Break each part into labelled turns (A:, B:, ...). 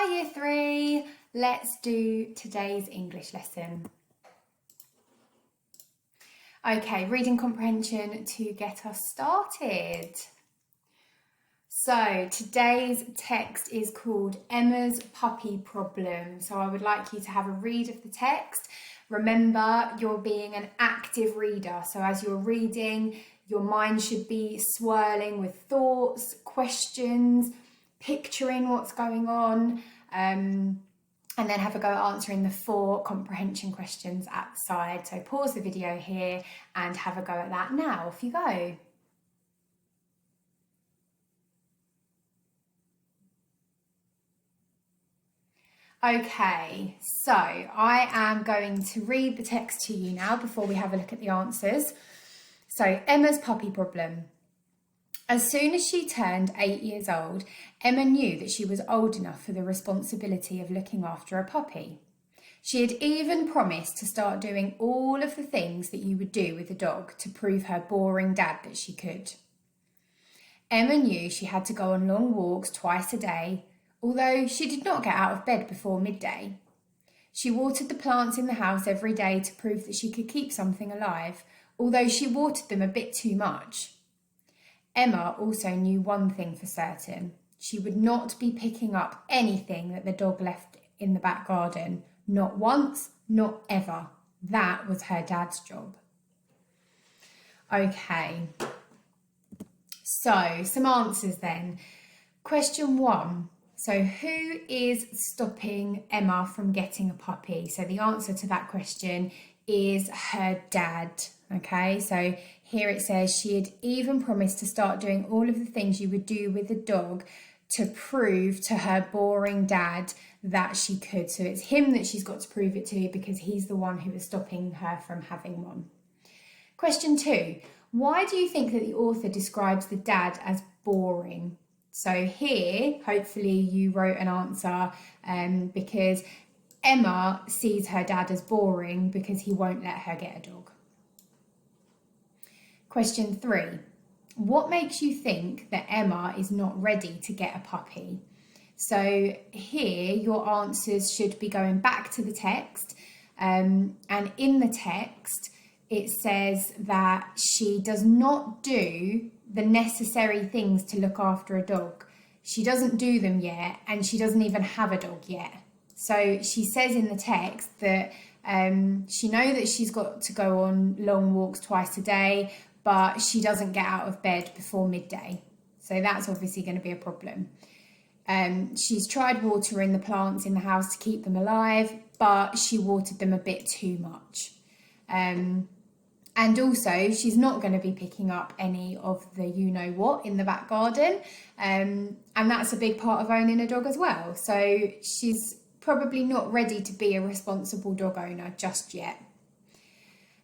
A: Hi Year 3, let's do today's English lesson. Okay, reading comprehension to get us started. So today's text is called Emma's Puppy Problem. So I would like you to have a read of the text. Remember, you're being an active reader. So as you're reading, your mind should be swirling with thoughts, questions, picturing what's going on, and then have a go at answering the 4 comprehension questions at the side. So pause the video here and have a go at that now. Off you go. Okay, so I am going to read the text to you now before we have a look at the answers. So Emma's puppy problem. As soon as she turned 8 years old, Emma knew that she was old enough for the responsibility of looking after a puppy. She had even promised to start doing all of the things that you would do with a dog to prove her boring dad that she could. Emma knew she had to go on long walks twice a day, although she did not get out of bed before midday. She watered the plants in the house every day to prove that she could keep something alive, although she watered them a bit too much. Emma also knew one thing for certain. She would not be picking up anything that the dog left in the back garden. Not once, not ever. That was her dad's job. Okay, so some answers then. Question 1. So who is stopping Emma from getting a puppy? So the answer to that question is her dad. Okay, so here it says she had even promised to start doing all of the things you would do with a dog to prove to her boring dad that she could. So it's him that she's got to prove it to because he's the one who is stopping her from having one. Question 2. Why do you think that the author describes the dad as boring? So here, hopefully you wrote an answer because Emma sees her dad as boring because he won't let her get a dog. Question 3. What makes you think that Emma is not ready to get a puppy? So here your answers should be going back to the text, and in the text it says that she does not do the necessary things to look after a dog. She doesn't do them yet, and she doesn't even have a dog yet. So she says in the text that she knows that she's got to go on long walks twice a day, but she doesn't get out of bed before midday. So that's obviously going to be a problem. She's tried watering the plants in the house to keep them alive, but she watered them a bit too much. And also, she's not going to be picking up any of the you-know-what in the back garden. And that's a big part of owning a dog as well. So she's probably not ready to be a responsible dog owner just yet.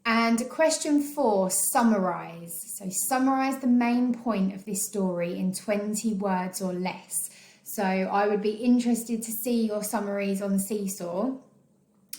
A: And question 4, summarise. So summarise the main point of this story in 20 words or less. So I would be interested to see your summaries on Seesaw.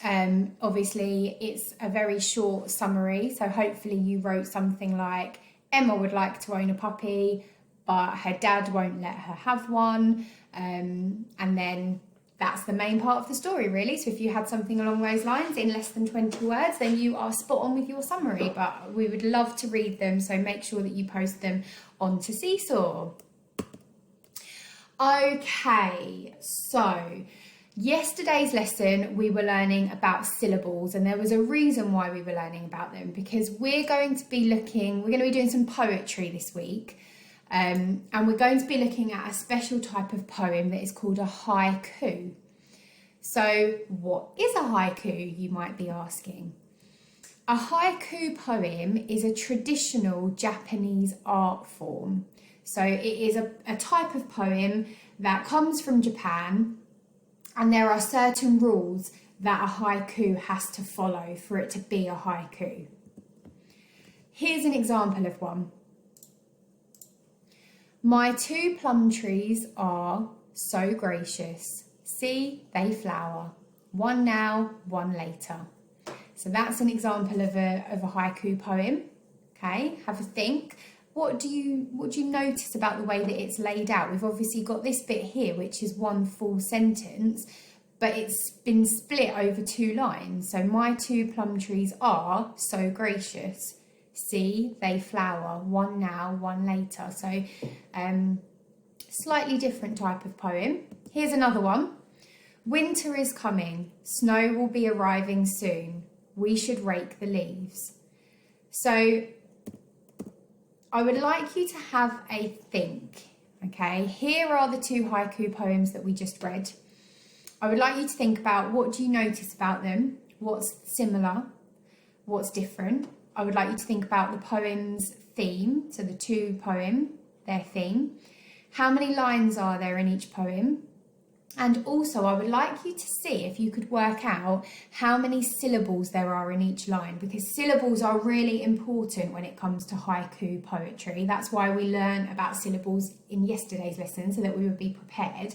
A: Obviously, it's a very short summary, so hopefully you wrote something like, Emma would like to own a puppy, but her dad won't let her have one, and then that's the main part of the story, really. So if you had something along those lines in less than 20 words, then you are spot on with your summary, but we would love to read them, so make sure that you post them onto Seesaw. Okay, so yesterday's lesson, we were learning about syllables, and there was a reason why we were learning about them, because we're going to be doing some poetry this week, and we're going to be looking at a special type of poem that is called a haiku. So what is a haiku, you might be asking? A haiku poem is a traditional Japanese art form. So it is a type of poem that comes from Japan, and there are certain rules that a haiku has to follow for it to be a haiku. Here's an example of one. My 2 plum trees are so gracious. See, they flower. One now, one later. So that's an example of a haiku poem. Okay, have a think. what do you notice about the way that it's laid out? We've obviously got this bit here, which is one full sentence, but it's been split over 2 lines. So my 2 plum trees are so gracious. See, they flower, one now, one later. So slightly different type of poem. Here's another one. Winter is coming, snow will be arriving soon. We should rake the leaves. So I would like you to have a think, okay? Here are the 2 haiku poems that we just read. I would like you to think about, what do you notice about them? What's similar? What's different? I would like you to think about the poem's theme, so the 2 poem, their theme. How many lines are there in each poem? And also I would like you to see if you could work out how many syllables there are in each line, because syllables are really important when it comes to haiku poetry. That's why we learned about syllables in yesterday's lesson, so that we would be prepared.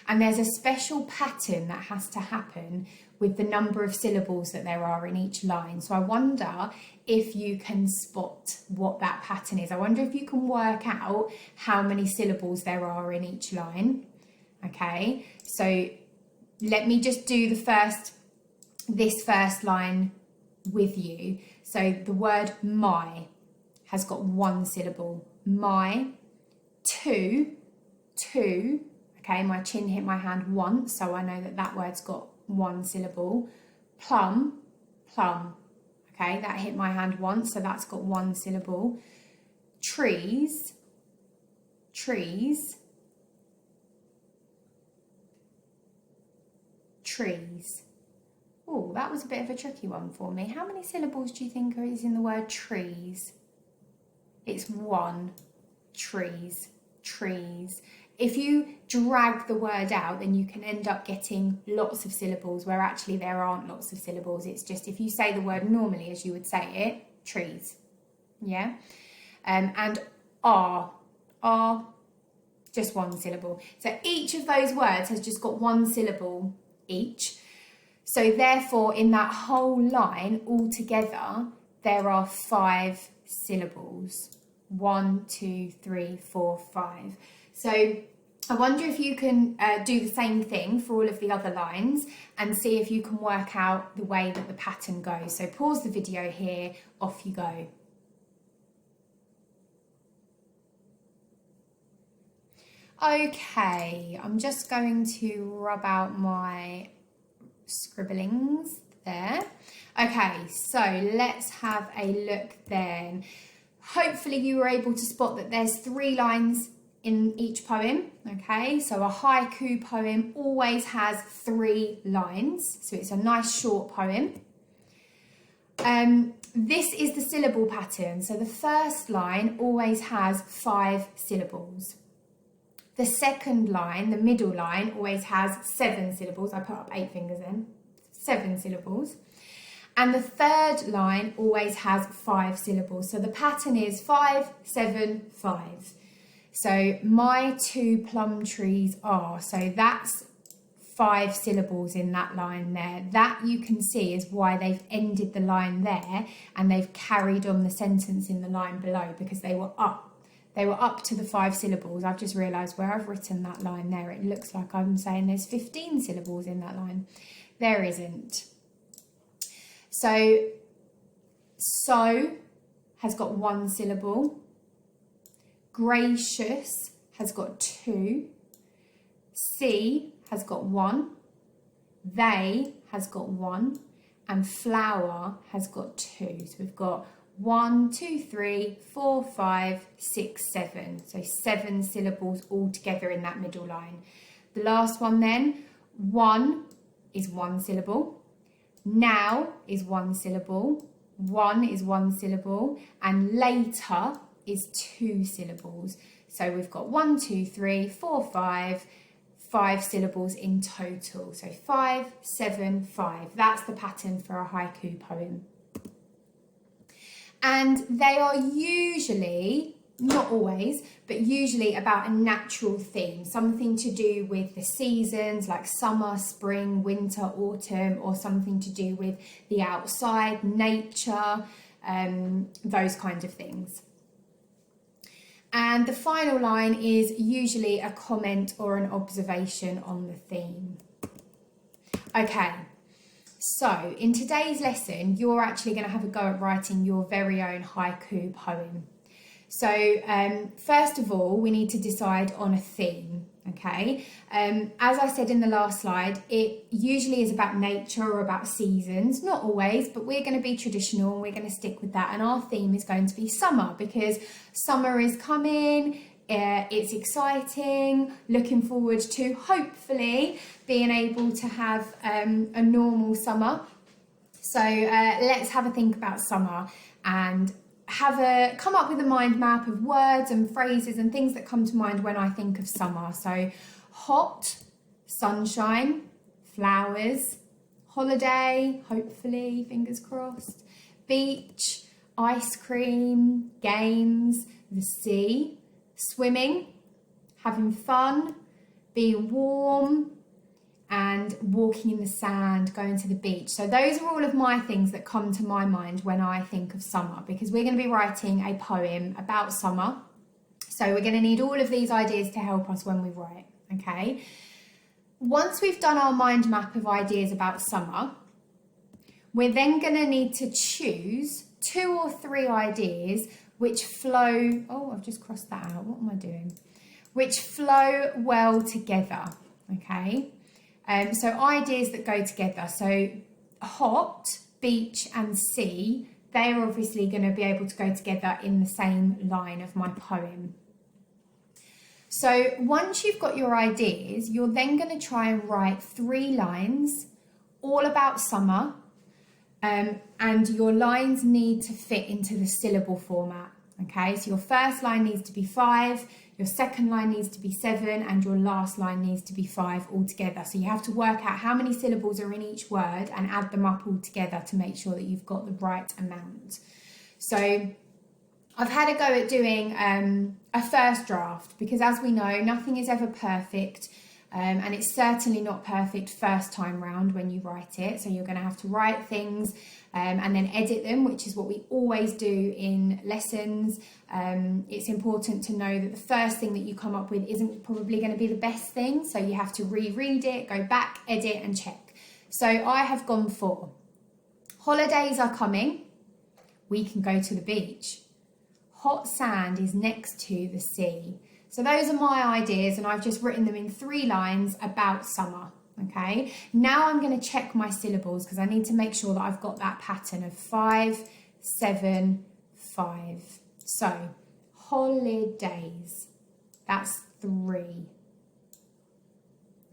A: And there's a special pattern that has to happen with the number of syllables that there are in each line. So I wonder if you can spot what that pattern is. I wonder if you can work out how many syllables there are in each line. Okay, so let me just do this first line with you. So the word my has got 1 syllable. My, two, okay, my chin hit my hand once, so I know that that word's got 1 syllable. Plum, okay, that hit my hand once, so that's got 1 syllable. Trees. Oh, that was a bit of a tricky one for me. How many syllables do you think is in the word trees? It's 1. Trees. If you drag the word out, then you can end up getting lots of syllables where actually there aren't lots of syllables. It's just, if you say the word normally as you would say it, trees. Yeah? And are just 1 syllable. So each of those words has just got 1 syllable each. So therefore, in that whole line altogether, there are 5 syllables. 1, 2, 3, 4, 5. So I wonder if you can do the same thing for all of the other lines and see if you can work out the way that the pattern goes. So pause the video here, off you go. Okay, I'm just going to rub out my scribblings there. Okay, so let's have a look then. Hopefully you were able to spot that there's 3 lines in each poem, okay? So a haiku poem always has 3 lines, so it's a nice short poem. This is the syllable pattern, so the first line always has 5 syllables. The second line, the middle line, always has 7 syllables. I put up 8 fingers in. 7 syllables. And the third line always has 5 syllables. So the pattern is 5, 7, 5. So my 2 plum trees are. So that's 5 syllables in that line there. That you can see is why they've ended the line there and they've carried on the sentence in the line below, because they were up. They were up to the 5 syllables. I've just realised where I've written that line there, it looks like I'm saying there's 15 syllables in that line. There isn't. So has got 1 syllable. Gracious has got 2. See has got 1. They has got 1. And flower has got 2. So we've got 1, 2, 3, 4, 5, 6, 7. So 7 syllables all together in that middle line. The last one then, 1 is 1 syllable. Now is 1 syllable. 1 is 1 syllable. And later is 2 syllables. So we've got 1, 2, 3, 4, 5 syllables in total. So 5, 7, 5. That's the pattern for a haiku poem. And they are usually, not always, but usually about a natural theme, something to do with the seasons like summer, spring, winter, autumn, or something to do with the outside, nature, those kinds of things. And the final line is usually a comment or an observation on the theme. Okay, so in today's lesson, you're actually going to have a go at writing your very own haiku poem. So first of all, we need to decide on a theme, okay? As I said in the last slide, it usually is about nature or about seasons, not always, but we're going to be traditional and we're going to stick with that. And our theme is going to be summer because summer is coming, it's exciting, looking forward to hopefully being able to have a normal summer. So let's have a think about summer and come up with a mind map of words and phrases and things that come to mind when I think of summer. So hot, sunshine, flowers, holiday, hopefully, fingers crossed, beach, ice cream, games, the sea, swimming, having fun, being warm, and walking in the sand, going to the beach. So those are all of my things that come to my mind when I think of summer, because we're going to be writing a poem about summer. So we're going to need all of these ideas to help us when we write, okay? Once we've done our mind map of ideas about summer, we're then going to need to choose 2 or 3 ideas which flow, oh, I've just crossed that out, what am I doing? Which flow well together, okay? So ideas that go together. So hot, beach and sea, they're obviously going to be able to go together in the same line of my poem. So once you've got your ideas, you're then going to try and write 3 lines all about summer, and your lines need to fit into the syllable format. Okay, so your first line needs to be 5, your second line needs to be 7, and your last line needs to be 5 altogether. So you have to work out how many syllables are in each word and add them up all together to make sure that you've got the right amount. So I've had a go at doing a first draft because, as we know, nothing is ever perfect. And it's certainly not perfect first time round when you write it. So you're going to have to write things and then edit them, which is what we always do in lessons. It's important to know that the first thing that you come up with isn't probably going to be the best thing. So you have to reread it, go back, edit and check. So I have gone for holidays are coming. We can go to the beach. Hot sand is next to the sea. So those are my ideas and I've just written them in 3 lines about summer, okay? Now I'm going to check my syllables because I need to make sure that I've got that pattern of 5, 7, 5. So, holidays, that's 3,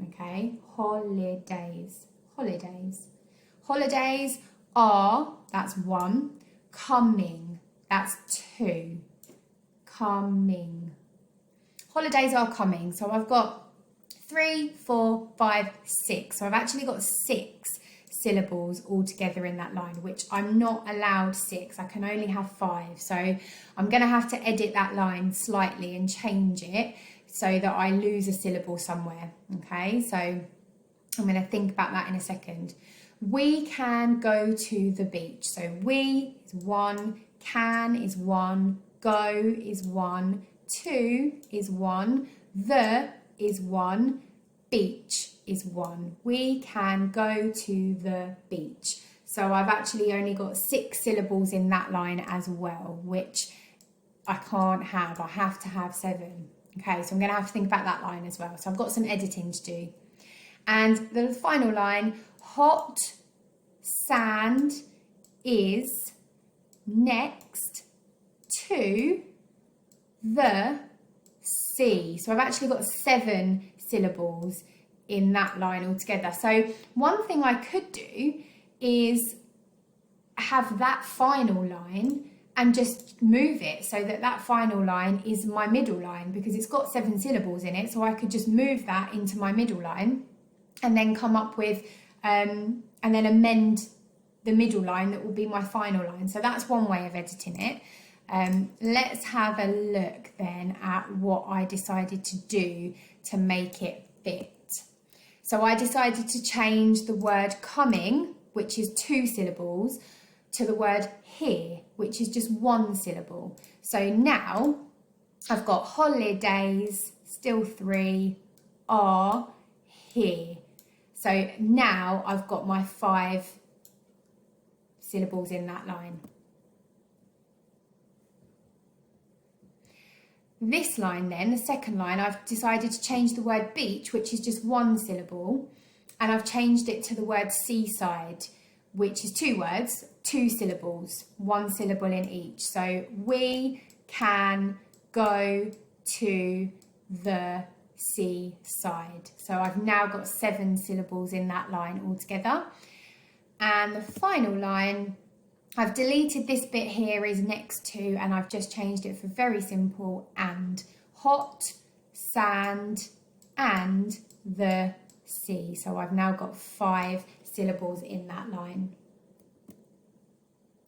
A: okay? Holidays, holidays. Holidays are, that's 1, coming, that's 2, coming. Holidays are coming. So I've got 3, 4, 5, 6. So I've actually got 6 syllables all together in that line, which I'm not allowed 6. I can only have 5. So I'm going to have to edit that line slightly and change it so that I lose a syllable somewhere. Okay, so I'm going to think about that in a second. We can go to the beach. So we is 1, can is 1, go is 1, 2 is 1, the is 1, beach is 1. We can go to the beach. So I've actually only got 6 syllables in that line as well, which I can't have. I have to have 7. Okay, so I'm going to have to think about that line as well. So I've got some editing to do. And the final line, hot sand is next to the sea. So I've actually got 7 syllables in that line altogether. So one thing I could do is have that final line and just move it so that that final line is my middle line because it's got 7 syllables in it. So I could just move that into my middle line and then come up with and then amend the middle line that will be my final line. So that's one way of editing it. Let's have a look then at what I decided to do to make it fit. So I decided to change the word coming, which is 2 syllables, to the word here, which is just 1 syllable. So now I've got holidays, still 3, are here. So now I've got my 5 syllables in that line. This line then, the second line, I've decided to change the word beach, which is just 1 syllable, and I've changed it to the word seaside, which is 2 words, 2 syllables, 1 syllable in each. So we can go to the seaside. So I've now got 7 syllables in that line altogether. And the final line, I've deleted this bit here is next to, and I've just changed it for very simple and. Hot, sand, and the sea. So I've now got 5 syllables in that line.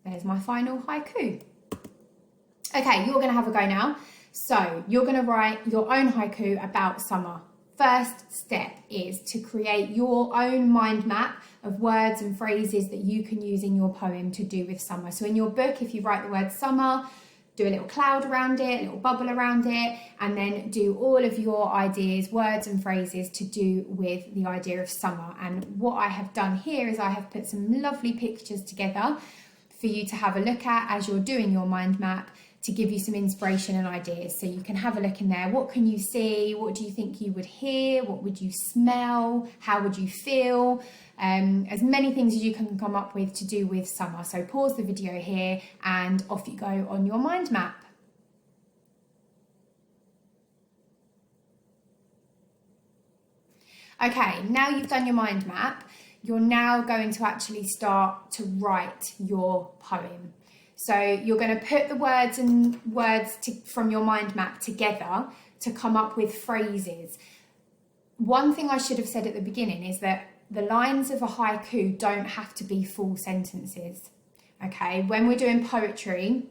A: There's my final haiku. Okay, you're going to have a go now. So you're going to write your own haiku about summer. First step is to create your own mind map of words and phrases that you can use in your poem to do with summer. So in your book, if you write the word summer, do a little cloud around it, a little bubble around it, and then do all of your ideas, words and phrases to do with the idea of summer. And what I have done here is I have put some lovely pictures together for you to have a look at as you're doing your mind map, to give you some inspiration and ideas. So you can have a look in there. What can you see? What do you think you would hear? What would you smell? How would you feel? As many things as you can come up with to do with summer. So pause the video here and off you go on your mind map. Okay, now you've done your mind map, you're now going to actually start to write your poem. So you're going to put the words from your mind map together to come up with phrases. One thing I should have said at the beginning is that the lines of a haiku don't have to be full sentences. Okay, when we're doing poetry,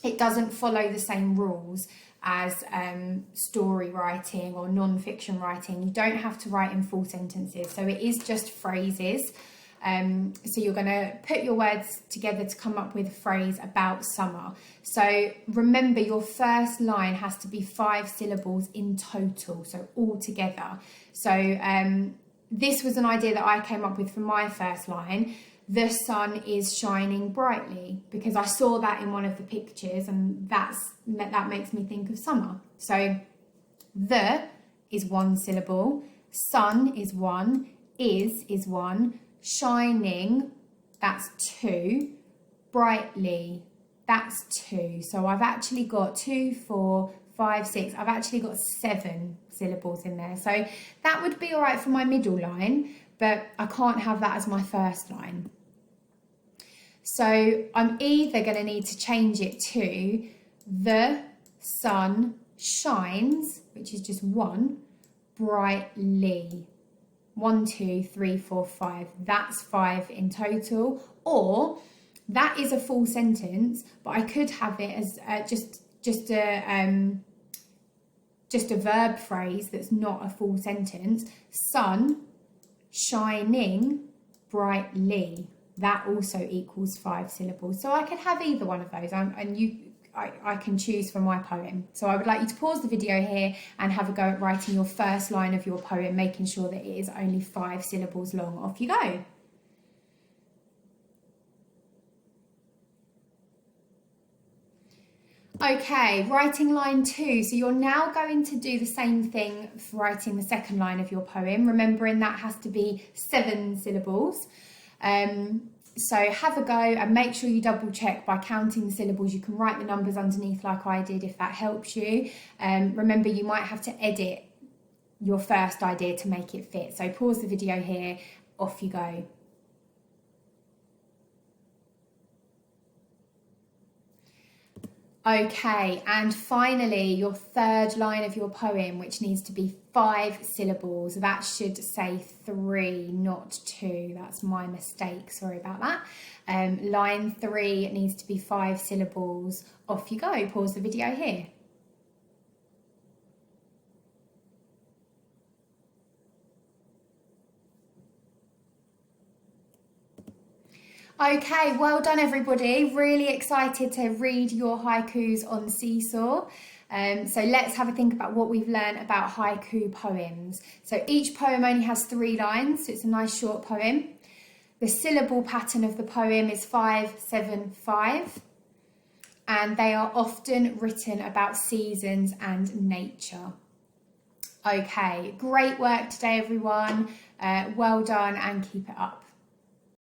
A: it doesn't follow the same rules as story writing or non-fiction writing. You don't have to write in full sentences. So it is just phrases. So you're going to put your words together to come up with a phrase about summer. So remember, your first line has to be 5 syllables in total, so all together. So this was an idea that I came up with for my first line. The sun is shining brightly, because I saw that in one of the pictures, and that makes me think of summer. So the is 1 syllable, sun is 1, is 1, shining, that's 2, brightly, that's 2. So I've actually got 2, 4, 5, 6, I've actually got 7 syllables in there. So that would be all right for my middle line, but I can't have that as my first line. So I'm either going to need to change it to the sun shines, which is just 1, brightly. 1, 2, 3, 4, 5. That's 5 in total. Or that is a full sentence, but I could have it as just a verb phrase that's not a full sentence. Sun shining brightly. That also equals 5 syllables. So I could have either one of those, I can choose for my poem. So I would like you to pause the video here and have a go at writing your first line of your poem, making sure that it is only 5 syllables long. Off you go. Okay, writing line 2. So you're now going to do the same thing for writing the second line of your poem, remembering that has to be 7 syllables. So have a go and make sure you double check by counting the syllables. You can write the numbers underneath like I did if that helps you. Remember, you might have to edit your first idea to make it fit. So pause the video here, off you go. Okay, and finally, your third line of your poem, which needs to be 5 syllables. That should say 3, not 2. That's my mistake. Sorry about that. Line 3 needs to be 5 syllables. Off you go. Pause the video here. Okay, well done everybody. Really excited to read your haikus on Seesaw. So let's have a think about what we've learned about haiku poems. So each poem only has 3 lines, so it's a nice short poem. The syllable pattern of the poem is 5-7-5, and they are often written about seasons and nature. Okay, great work today, everyone. Well done, and keep it up.